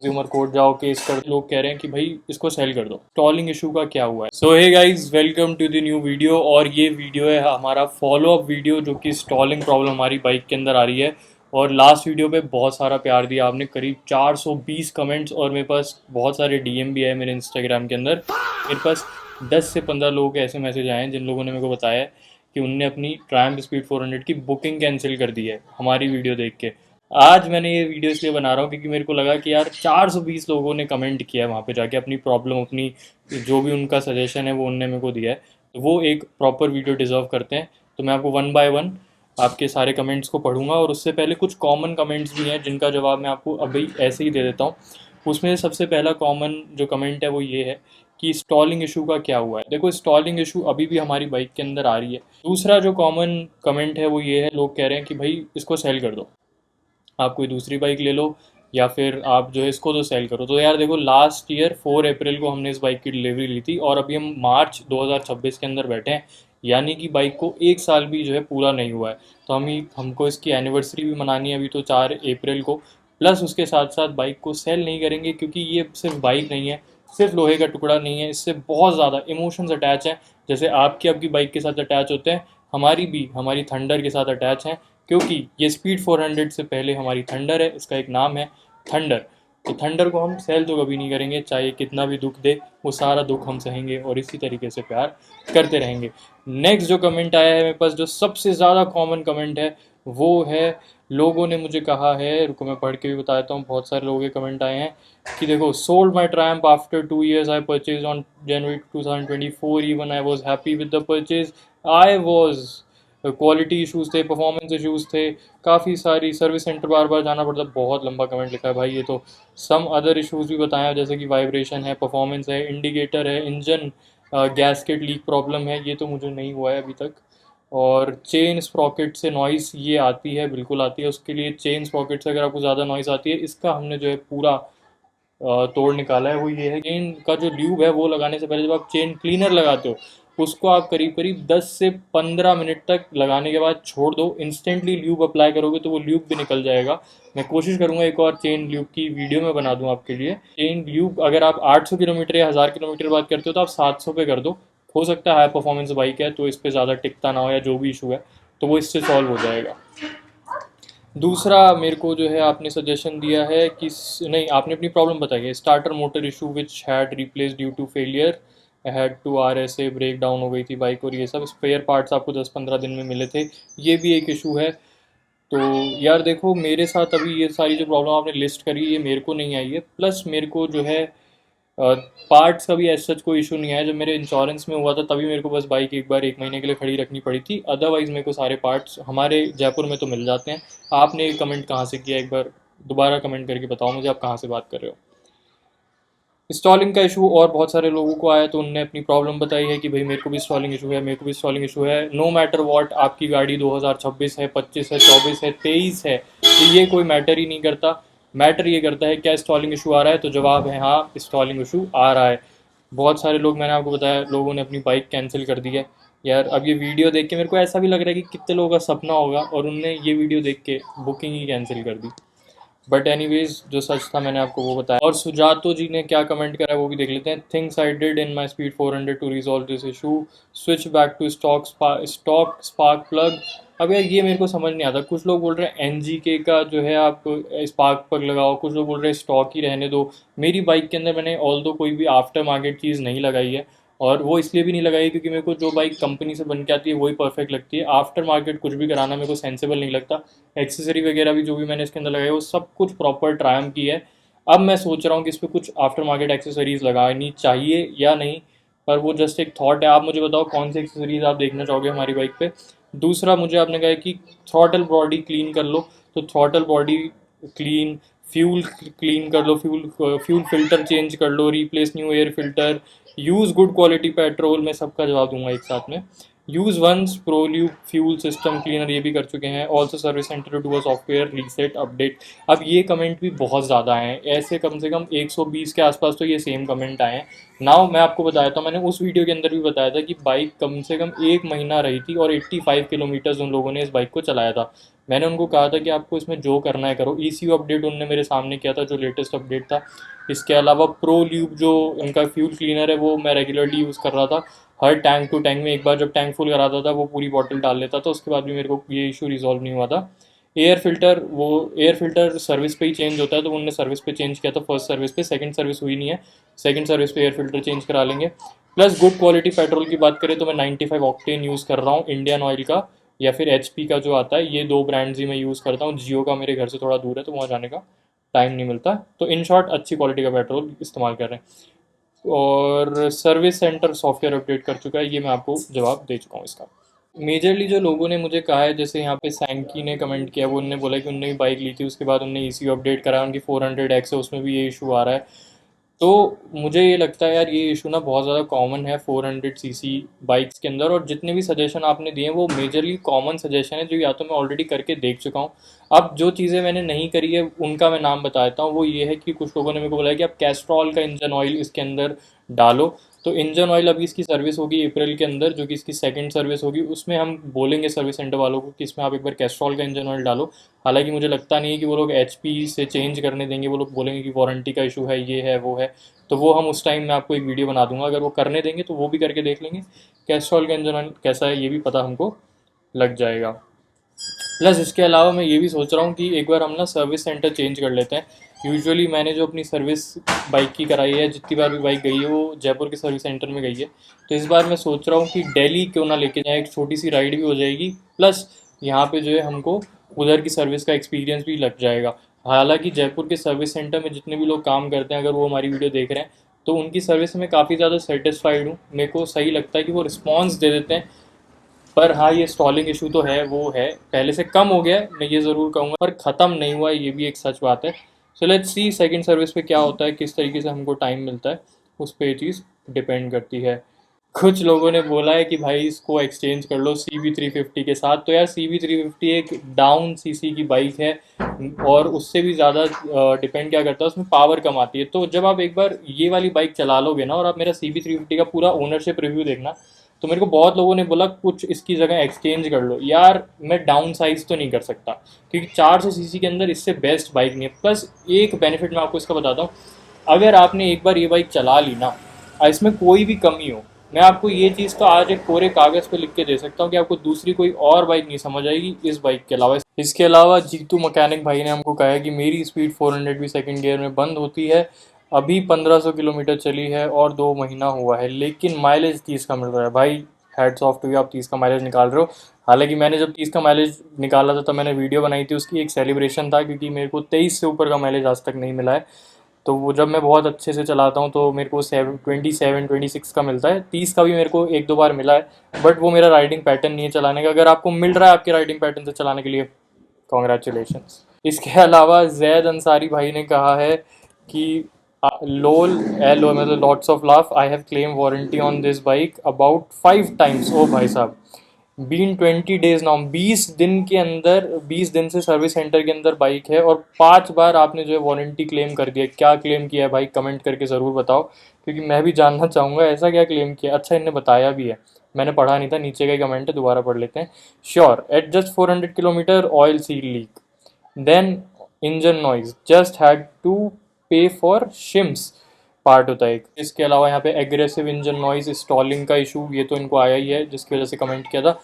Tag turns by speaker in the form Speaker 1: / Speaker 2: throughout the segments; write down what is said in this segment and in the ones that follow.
Speaker 1: Consumer court जाओ, case कर। लोग कह रहे हैं कि भाई इसको सेल कर दो। स्टॉलिंग इशू का क्या हुआ है? So hey guys, welcome to the new video. और ये वीडियो है हमारा फॉलो अप वीडियो, जो कि स्टॉलिंग प्रॉब्लम हमारी बाइक के अंदर आ रही है। और लास्ट वीडियो पे बहुत सारा प्यार दिया आपने, करीब 420 कमेंट्स, और मेरे पास बहुत सारे डीएम भी है मेरे इंस्टाग्राम के अंदर। मेरे पास 10 से 15 लोगों के ऐसे मैसेज आए हैं जिन लोगों ने मेरे को बताया है कि उनने अपनी ट्रायम्फ स्पीड 400 की बुकिंग कैंसिल कर दी है हमारी वीडियो देख के। आज मैंने ये वीडियो इसलिए बना रहा हूँ क्योंकि मेरे को लगा कि यार 420 लोगों ने कमेंट किया है वहाँ पे जाके, अपनी प्रॉब्लम, अपनी जो भी उनका सजेशन है वो उनने मेरे को दिया है, तो वो एक प्रॉपर वीडियो डिजर्व करते हैं। तो मैं आपको वन बाय वन आपके सारे कमेंट्स को पढ़ूंगा, और उससे पहले कुछ कॉमन कमेंट्स भी हैं जिनका जवाब मैं आपको अभी ऐसे ही दे देता हूँ। उसमें सबसे पहला कॉमन जो कमेंट है वो ये है कि स्टॉलिंग इशू का क्या हुआ है। देखो, स्टॉलिंग इशू अभी भी हमारी बाइक के अंदर आ रही है। दूसरा जो कॉमन कमेंट है वो ये है, लोग कह रहे हैं कि भाई इसको सेल कर दो, आप कोई दूसरी बाइक ले लो, या फिर आप जो है इसको तो सेल करो। तो यार देखो, लास्ट ईयर 4 अप्रैल को हमने इस बाइक की डिलीवरी ली थी, और अभी हम मार्च 2026 के अंदर बैठे हैं, यानी कि बाइक को 1 साल भी जो है पूरा नहीं हुआ है। तो हमको इसकी एनिवर्सरी भी मनानी है अभी, तो 4 अप्रैल को। प्लस उसके साथ साथ बाइक को सेल नहीं करेंगे, क्योंकि ये सिर्फ बाइक नहीं है, सिर्फ लोहे का टुकड़ा नहीं है, इससे बहुत ज़्यादा इमोशंस अटैच हैं। जैसे आपकी बाइक के साथ अटैच होते हैं, हमारी थंडर के साथ अटैच हैं, क्योंकि ये स्पीड 400 से पहले हमारी थंडर है, इसका एक नाम है थंडर। तो थंडर को हम सेल तो कभी नहीं करेंगे, चाहे कितना भी दुख दे, वो सारा दुख हम सहेंगे और इसी तरीके से प्यार करते रहेंगे। नेक्स्ट जो कमेंट आया है मेरे पास, जो सबसे ज़्यादा कॉमन कमेंट है, वो है, लोगों ने मुझे कहा है, रुको मैं पढ़ के भी बताता हूँ, बहुत सारे लोगों के कमेंट आए हैं कि देखो, sold my Triumph after 2 years, I purchase on January 2024, even I was happy with the purchase. I was quality issues थे, परफॉर्मेंस इश्यूज़ थे, काफ़ी सारी सर्विस सेंटर बार बार जाना पड़ता। बहुत लंबा कमेंट लिखा है भाई ये तो। सम अदर इश्यूज़ भी बताया, जैसे कि वाइब्रेशन है, परफॉर्मेंस है, इंडिकेटर है, इंजन गैसकेट लीक प्रॉब्लम है, ये तो मुझे नहीं हुआ है अभी तक। और चेन स्प्रॉकेट से नॉइस ये आती है, बिल्कुल आती है। उसके लिए चेन स्प्रॉकेट से अगर आपको ज़्यादा नॉइस आती है, इसका हमने जो है पूरा तोड़ निकाला है। वो ये है, चेन का जो ल्यूब है वो लगाने से पहले जब आप चेन क्लीनर लगाते हो, उसको आप करीब करीब 10 से 15 मिनट तक लगाने के बाद छोड़ दो। इंस्टेंटली ल्यूब अप्लाई करोगे तो वो ल्यूब भी निकल जाएगा। मैं कोशिश करूंगा एक और चेन ल्यूब की वीडियो में बना दूं आपके लिए। चेन ल्यूब अगर आप 800 किलोमीटर या 1000 किलोमीटर बाद करते हो तो आप 700 पे कर दो। हो सकता है हाई परफॉर्मेंस बाइक है तो इस पर ज़्यादा टिकता ना हो, या जो भी इशू है तो वो इससे सॉल्व हो जाएगा। दूसरा मेरे को जो है आपने सजेशन दिया है कि नहीं, आपने अपनी प्रॉब्लम बताई है, starter motor issue which had replace due to failure, had to RSA, break down हो गई थी बाइक, और ये सब स्पेयर पार्ट्स आपको 10-15 दिन में मिले थे, ये भी एक इशू है। तो यार देखो, मेरे साथ अभी ये सारी जो प्रॉब्लम आपने लिस्ट करी, ये मेरे को नहीं आई है। प्लस मेरे को जो है पार्ट्स का भी ऐसा सच कोई इशू नहीं आया। जब मेरे इंश्योरेंस में हुआ था तभी मेरे को बस बाइक एक बार 1 महीने के लिए खड़ी रखनी पड़ी थी, अदरवाइज़ मेरे को सारे पार्ट्स हमारे जयपुर में तो मिल जाते हैं। आपने ये कमेंट कहाँ से किया, एक बार दोबारा कमेंट करके बताओ मुझे, आप कहाँ से बात कर रहे हो। स्टॉलिंग का इशू और बहुत सारे लोगों को आया, तो उनने अपनी प्रॉब्लम बताई है कि भाई मेरे को भी स्टॉलिंग इशू है, मेरे को भी स्टॉलिंग इशू है। नो मैटर वॉट, आपकी गाड़ी 2026 है, 25 है, 24 है, 23 है, तो ये कोई मैटर ही नहीं करता। मैटर ये करता है क्या स्टॉलिंग इशू आ रहा है, तो जवाब है हाँ, स्टॉलिंग इशू आ रहा है। बहुत सारे लोग, मैंने आपको बताया, लोगों ने अपनी बाइक कैंसिल कर दी है। यार अब ये वीडियो देख के मेरे को ऐसा भी लग रहा है कि कितने लोगों का सपना होगा और उनने ये वीडियो देख के बुकिंग ही कैंसिल कर दी। बट एनीवेज, जो सच था मैंने आपको वो बताया। और सुजातो जी ने क्या कमेंट करा है वो भी देख लेते हैं। Things I did in my speed 400 to resolve this issue, switch back to stock spark plug. अब यार ये मेरे को समझ नहीं आता, कुछ लोग बोल रहे हैं NGK का जो है आप स्पार्क प्लग लगाओ, कुछ लोग बोल रहे हैं स्टॉक ही रहने दो। मेरी बाइक के अंदर मैंने ऑल दो कोई भी आफ्टर मार्केट चीज़ नहीं लगाई है, और वो इसलिए भी नहीं लगाई क्योंकि मेरे को जो बाइक कंपनी से बन के आती है वही परफेक्ट लगती है। आफ्टर मार्केट कुछ भी कराना मेरे को सेंसेबल नहीं लगता। एक्सेसरी वगैरह भी जो भी मैंने इसके अंदर लगाई वो सब कुछ प्रॉपर ट्रायम्फ की है। अब मैं सोच रहा हूँ कि इस पर कुछ आफ्टर मार्केट एक्सेसरीज लगानी चाहिए या नहीं, पर वो जस्ट एक थॉट है। आप मुझे बताओ कौन सी एक्सेसरीज आप देखना चाहोगे हमारी बाइक पे। दूसरा, मुझे आपने कहा कि थ्रॉटल बॉडी क्लीन कर लो, तो throttle body clean, fuel clean कर लो, फ्यूल फिल्टर चेंज कर लो, replace new air filter, use good quality petrol. मैं सबका जवाब दूंगा एक साथ में। Use once Prolube fuel system cleaner, ये भी कर चुके हैं। Also service centre to a software reset update. अब ये कमेंट भी बहुत ज़्यादा आए हैं, ऐसे कम से कम 120 के आसपास तो ये सेम कमेंट आए हैं। नाउ मैं आपको बताया था, मैंने उस वीडियो के अंदर भी बताया था कि बाइक कम से कम 1 महीना रही थी और 85 किलोमीटर्स उन लोगों ने इस बाइक को चलाया था। मैंने उनको कहा था कि आपको इसमें जो करना है करो। ECU अपडेट उनने मेरे सामने किया था, जो लेटेस्ट अपडेट था। इसके अलावा प्रो ल्यूब जो इनका फ्यूल क्लीनर है वो मैं रेगुलरली यूज़ कर रहा था। हर टैंक टू टैंक में एक बार जब टैंक फुल कराता था वो पूरी बॉटल डाल लेता था, उसके बाद भी मेरे को ये इशू रिजॉल्व नहीं हुआ था। एयर फिल्टर सर्विस पे ही चेंज होता है, तो उन्होंने सर्विस पे चेंज किया था फर्स्ट सर्विस पे, सेकंड सर्विस हुई नहीं है। सेकंड सर्विस पे एयर फिल्टर चेंज करा लेंगे। प्लस गुड क्वालिटी पेट्रोल की बात करें तो मैं 95 ऑक्टेन यूज़ कर रहा हूँ, इंडियन ऑयल का या फिर HP का जो आता है, ये दो ब्रांड्स ही मैं यूज़ करता हूँ। जियो का मेरे घर से थोड़ा दूर है तो वहाँ जाने का टाइम नहीं मिलता, तो इन शॉर्ट अच्छी क्वालिटी का पेट्रोल इस्तेमाल कर रहे हैं। और सर्विस सेंटर सॉफ्टवेयर अपडेट कर चुका है, ये मैं आपको जवाब दे चुका हूँ इसका। मेजरली जो लोगों ने मुझे कहा है, जैसे यहाँ पे सैंकी ने कमेंट किया, वो उन्होंने बोला कि उनने भी बाइक ली थी, उसके बाद उनने ECU अपडेट कराया, उनकी 400X है, उसमें भी ये इशू आ रहा है। तो मुझे ये लगता है यार, ये इशू ना बहुत ज़्यादा कॉमन है 400cc बाइक्स के अंदर। और जितने भी सजेशन आपने दिए हैं वो मेजरली कॉमन सजेशन है, जो या तो मैं ऑलरेडी करके देख चुका हूँ। अब जो चीज़ें मैंने नहीं करी है उनका मैं नाम बता देता हूँ। वो ये है कि कुछ लोगों ने मेरे को बोला है कि आप कैस्ट्रॉल का इंजन ऑयल इसके अंदर डालो। तो इंजन ऑयल अभी इसकी सर्विस होगी अप्रैल के अंदर, जो कि इसकी सेकंड सर्विस होगी, उसमें हम बोलेंगे सर्विस सेंटर वालों को कि इसमें आप एक बार कैस्ट्रॉल का इंजन ऑयल डालो। हालांकि मुझे लगता नहीं है कि वो लोग HP से चेंज करने देंगे, वो लोग बोलेंगे कि वारंटी का इशू है, ये है वो है। तो वो हम उस टाइम में आपको एक वीडियो बना दूंगा, अगर वो करने देंगे तो वो भी करके देख लेंगे। कैस्ट्रॉल का इंजन ऑयल कैसा है ये भी पता हमको लग जाएगा। प्लस इसके अलावा मैं ये भी सोच रहा हूँ कि एक बार हम ना सर्विस सेंटर चेंज कर लेते हैं। यूजुअली मैंने जो अपनी सर्विस बाइक की कराई है, जितनी बार भी बाइक गई है वो जयपुर के सर्विस सेंटर में गई है। तो इस बार मैं सोच रहा हूँ कि दिल्ली क्यों ना लेके जाएँ, एक छोटी सी राइड भी हो जाएगी, प्लस यहाँ पे जो है हमको उधर की सर्विस का एक्सपीरियंस भी लग जाएगा। हालांकि जयपुर के सर्विस सेंटर में जितने भी लोग काम करते हैं, अगर वो हमारी वीडियो देख रहे हैं, तो उनकी सर्विस में काफ़ी ज़्यादा सेटिस्फाइड हूँ। मेरे को सही लगता है कि वो रिस्पॉन्स दे देते हैं। पर हाँ, ये स्टॉलिंग इशू तो है, वो है, पहले से कम हो गया है, मैं ये ज़रूर कहूँगा, पर ख़त्म नहीं हुआ है, ये भी एक सच बात है। So let's see second service पे क्या होता है, किस तरीके से हमको टाइम मिलता है, उस पर ये चीज़ डिपेंड करती है। कुछ लोगों ने बोला है कि भाई इसको एक्सचेंज कर लो CB350 के साथ। तो यार CB350 एक डाउन CC की बाइक है, और उससे भी ज़्यादा डिपेंड क्या करता है, उसमें पावर कम आती है। तो जब आप एक बार ये वाली बाइक चला लोगे ना, और आप मेरा CB350 का पूरा ओनरशिप रिव्यू देखना, तो मेरे को बहुत लोगों ने बोला कुछ इसकी जगह एक्सचेंज कर लो। यार मैं डाउन साइज तो नहीं कर सकता, क्योंकि 400cc के अंदर इससे बेस्ट बाइक नहीं है। प्लस एक बेनिफिट मैं आपको इसका बताता हूँ, अगर आपने एक बार ये बाइक चला ली ना, इसमें कोई भी कमी हो, मैं आपको ये चीज़ तो आज एक कोरे कागज़ पे लिख के दे सकता हूँ कि आपको दूसरी कोई और बाइक नहीं समझ आएगी इस बाइक के अलावा। इसके अलावा जीतू मैकेनिक भाई ने हमको कहा है कि मेरी स्पीड 400 भी सेकंड गियर में बंद होती है। अभी 1500 किलोमीटर चली है और 2 महीना हुआ है, लेकिन माइलेज 30 का मिल रहा है। भाई हेड्स ऑफ टू यू, आप 30 का माइलेज निकाल रहे हो। हालांकि मैंने जब 30 का माइलेज निकाला था, तब मैंने वीडियो बनाई थी, उसकी एक सेलिब्रेशन था, क्योंकि मेरे को 23 से ऊपर का माइलेज आज तक नहीं मिला है। तो वो जब मैं बहुत अच्छे से चलाता हूँ तो मेरे को 27-26 का मिलता है। 30 का भी मेरे को एक दो बार मिला है, बट वो मेरा राइडिंग पैटर्न नहीं है चलाने का। अगर आपको मिल रहा है आपके राइडिंग पैटर्न से चलाने के लिए, कॉन्ग्रेचुलेशंस। इसके अलावा जैद अंसारी भाई ने कहा है कि लोल LO मतलब lots of laugh, I have claim warranty on this bike about 5 times. ओ भाई साहब, बीन 20 डेज नाउ, 20 दिन के अंदर, 20 दिन से सर्विस सेंटर के अंदर बाइक है, और 5 बार आपने जो है वारंटी क्लेम कर दिया। क्या क्लेम किया है भाई, कमेंट करके ज़रूर बताओ, क्योंकि मैं भी जानना चाहूँगा ऐसा क्या क्लेम किया। अच्छा, इन्हें बताया भी है, मैंने पढ़ा नहीं था, नीचे का ही कमेंट है, दोबारा पढ़ लेते हैं। Sure at just 400 kilometre oil seal leak, then engine noise, just had to pay for shims part होता है एक। इसके अलावा यहाँ पे एग्रेसिव इंजन नॉइज, स्टॉलिंग का इशू, ये तो इनको आया ही है, जिसकी वजह से कमेंट किया था।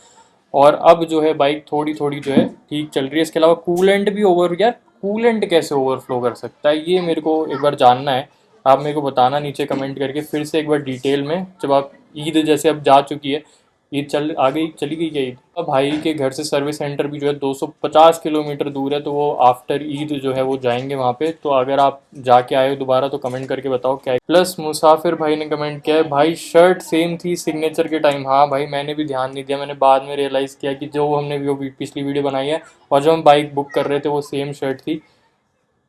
Speaker 1: और अब जो है बाइक थोड़ी थोड़ी जो है ठीक चल रही है। इसके अलावा कूलेंट भी ओवर, यार कूलेंट कैसे ओवरफ्लो कर सकता है, ये मेरे को एक बार जानना है। आप मेरे को बताना नीचे कमेंट करके फिर से एक बार डिटेल में, जब आप ईद जैसे अब जा चुकी है, ईद चल आ गई, चली गई क्या ईद, अब भाई के घर से सर्विस सेंटर भी जो है 250 किलोमीटर दूर है, तो वो आफ्टर ईद जो है वो जाएंगे वहाँ पे। तो अगर आप जाके आए हो दोबारा तो कमेंट करके बताओ क्या है। प्लस मुसाफिर भाई ने कमेंट किया है, भाई शर्ट सेम थी सिग्नेचर के टाइम। हाँ भाई, मैंने भी ध्यान नहीं दिया, मैंने बाद में रियलाइज़ किया कि जो हमने वो पिछली वीडियो बनाई है और जो हम बाइक बुक कर रहे थे वो सेम शर्ट थी।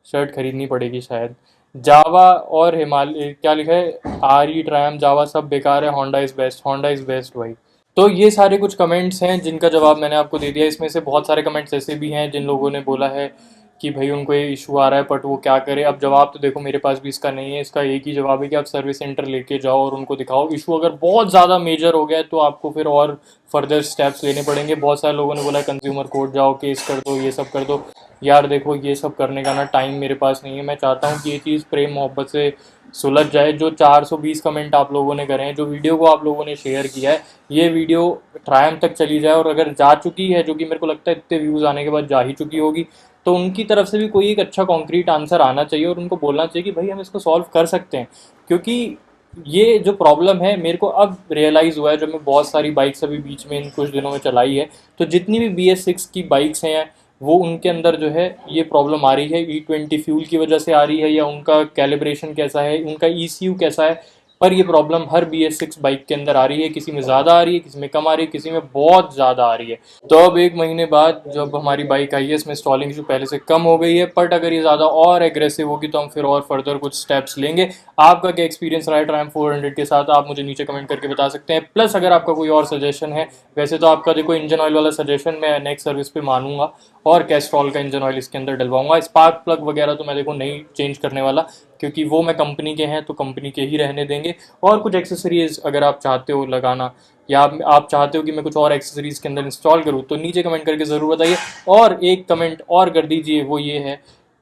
Speaker 1: शर्ट खरीदनी पड़ेगी शायद। जावा और हिमालय क्या लिखा है, RE ट्रायम जावा सब बेकार है, Honda is best, Honda is best भाई। तो ये सारे कुछ कमेंट्स हैं जिनका जवाब मैंने आपको दे दिया। इसमें से बहुत सारे कमेंट्स ऐसे भी हैं जिन लोगों ने बोला है कि भाई उनको ये इशू आ रहा है, बट वो क्या करे। अब जवाब तो देखो मेरे पास भी इसका नहीं है, इसका एक ही जवाब है कि आप सर्विस सेंटर लेके जाओ और उनको दिखाओ। इशू अगर बहुत ज़्यादा मेजर हो गया है तो आपको फिर और फर्दर स्टेप्स लेने पड़ेंगे। बहुत सारे लोगों ने बोला कंज्यूमर कोर्ट जाओ, केस कर दो, ये सब कर दो। यार देखो ये सब करने का ना टाइम मेरे पास नहीं है। मैं चाहता हूँ कि ये चीज़ प्रेम मोहब्बत से सुलझ जाए। जो 420 कमेंट आप लोगों ने करे हैं, जो वीडियो को आप लोगों ने शेयर किया है, ये वीडियो ट्रायम तक चली जाए। और अगर जा चुकी है, जो कि मेरे को लगता है इतने व्यूज़ आने के बाद जा ही चुकी होगी, तो उनकी तरफ से भी कोई एक अच्छा कॉन्क्रीट आंसर आना चाहिए और उनको बोलना चाहिए कि भाई हम इसको सॉल्व कर सकते हैं। क्योंकि ये जो प्रॉब्लम है मेरे को अब रियलाइज़ हुआ है, जब मैं बहुत सारी बाइक्स अभी बीच में इन कुछ दिनों में चलाई है, तो जितनी भी BS6 की बाइक्स हैं वो उनके अंदर जो है ये प्रॉब्लम आ रही है। E20 फ्यूल की वजह से आ रही है, या उनका कैलिब्रेशन कैसा है, उनका ECU कैसा है, पर ये प्रॉब्लम हर BS6 बाइक के अंदर आ रही है। किसी में ज़्यादा आ रही है, किसी में कम आ रही है, किसी में बहुत ज़्यादा आ रही है। तो अब 1 महीने बाद जब हमारी बाइक आई है, इसमें स्टॉलिंग इशू पहले से कम हो गई है, बट अगर ये ज़्यादा और एग्रेसिव होगी तो हम फिर और फर्दर कुछ स्टेप्स लेंगे। आपका क्या एक्सपीरियंस रहा है ट्रायम्फ 400 के साथ, आप मुझे नीचे कमेंट करके बता सकते हैं। प्लस अगर आपका कोई और सजेशन है, वैसे तो आपका देखो इंजन ऑयल वाला सजेशन मैं नेक्स्ट सर्विस पे मानूंगा और कैस्ट्रॉल का इंजन ऑयल इसके अंदर डलवाऊंगा। स्पार्क प्लग वगैरह तो मैं देखो नहीं चेंज करने वाला, क्योंकि वो मैं कंपनी के हैं तो कंपनी के ही रहने देंगे। और कुछ एक्सेसरीज अगर आप चाहते हो लगाना, या आप चाहते हो कि मैं कुछ और एक्सेसरीज के अंदर इंस्टॉल करूँ, तो नीचे कमेंट करके ज़रूर बताइए। और एक कमेंट और कर दीजिए, वो ये है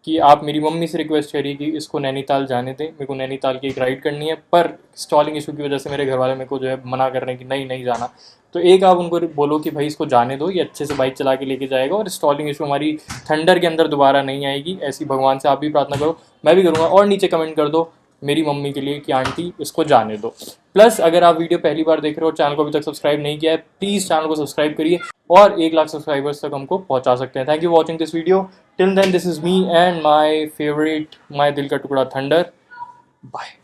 Speaker 1: कि आप मेरी मम्मी से रिक्वेस्ट करिए कि इसको नैनीताल जाने दें। मेरे को नैनीताल की एक राइड करनी है, पर स्टॉलिंग इशू की वजह से मेरे घर वाले मेरे को जो है मना कर रहे हैं कि नहीं नहीं जाना। तो एक आप उनको बोलो कि भाई इसको जाने दो, ये अच्छे से बाइक चला के लेके जाएगा और स्टॉलिंग इशू हमारी थंडर के अंदर दोबारा नहीं आएगी। ऐसी भगवान से आप भी प्रार्थना करो, मैं भी करूँगा। और नीचे कमेंट कर दो मेरी मम्मी के लिए कि आंटी इसको जाने दो। प्लस अगर आप वीडियो पहली बार देख रहे हो, चैनल को अभी तक सब्सक्राइब नहीं किया है, प्लीज़ चैनल को सब्सक्राइब करिए और 1 लाख सब्सक्राइबर्स तक हमको पहुंचा सकते हैं। Thank you watching this video. Till then this is me and my favourite, my दिल का टुकड़ा थंडर। बाय।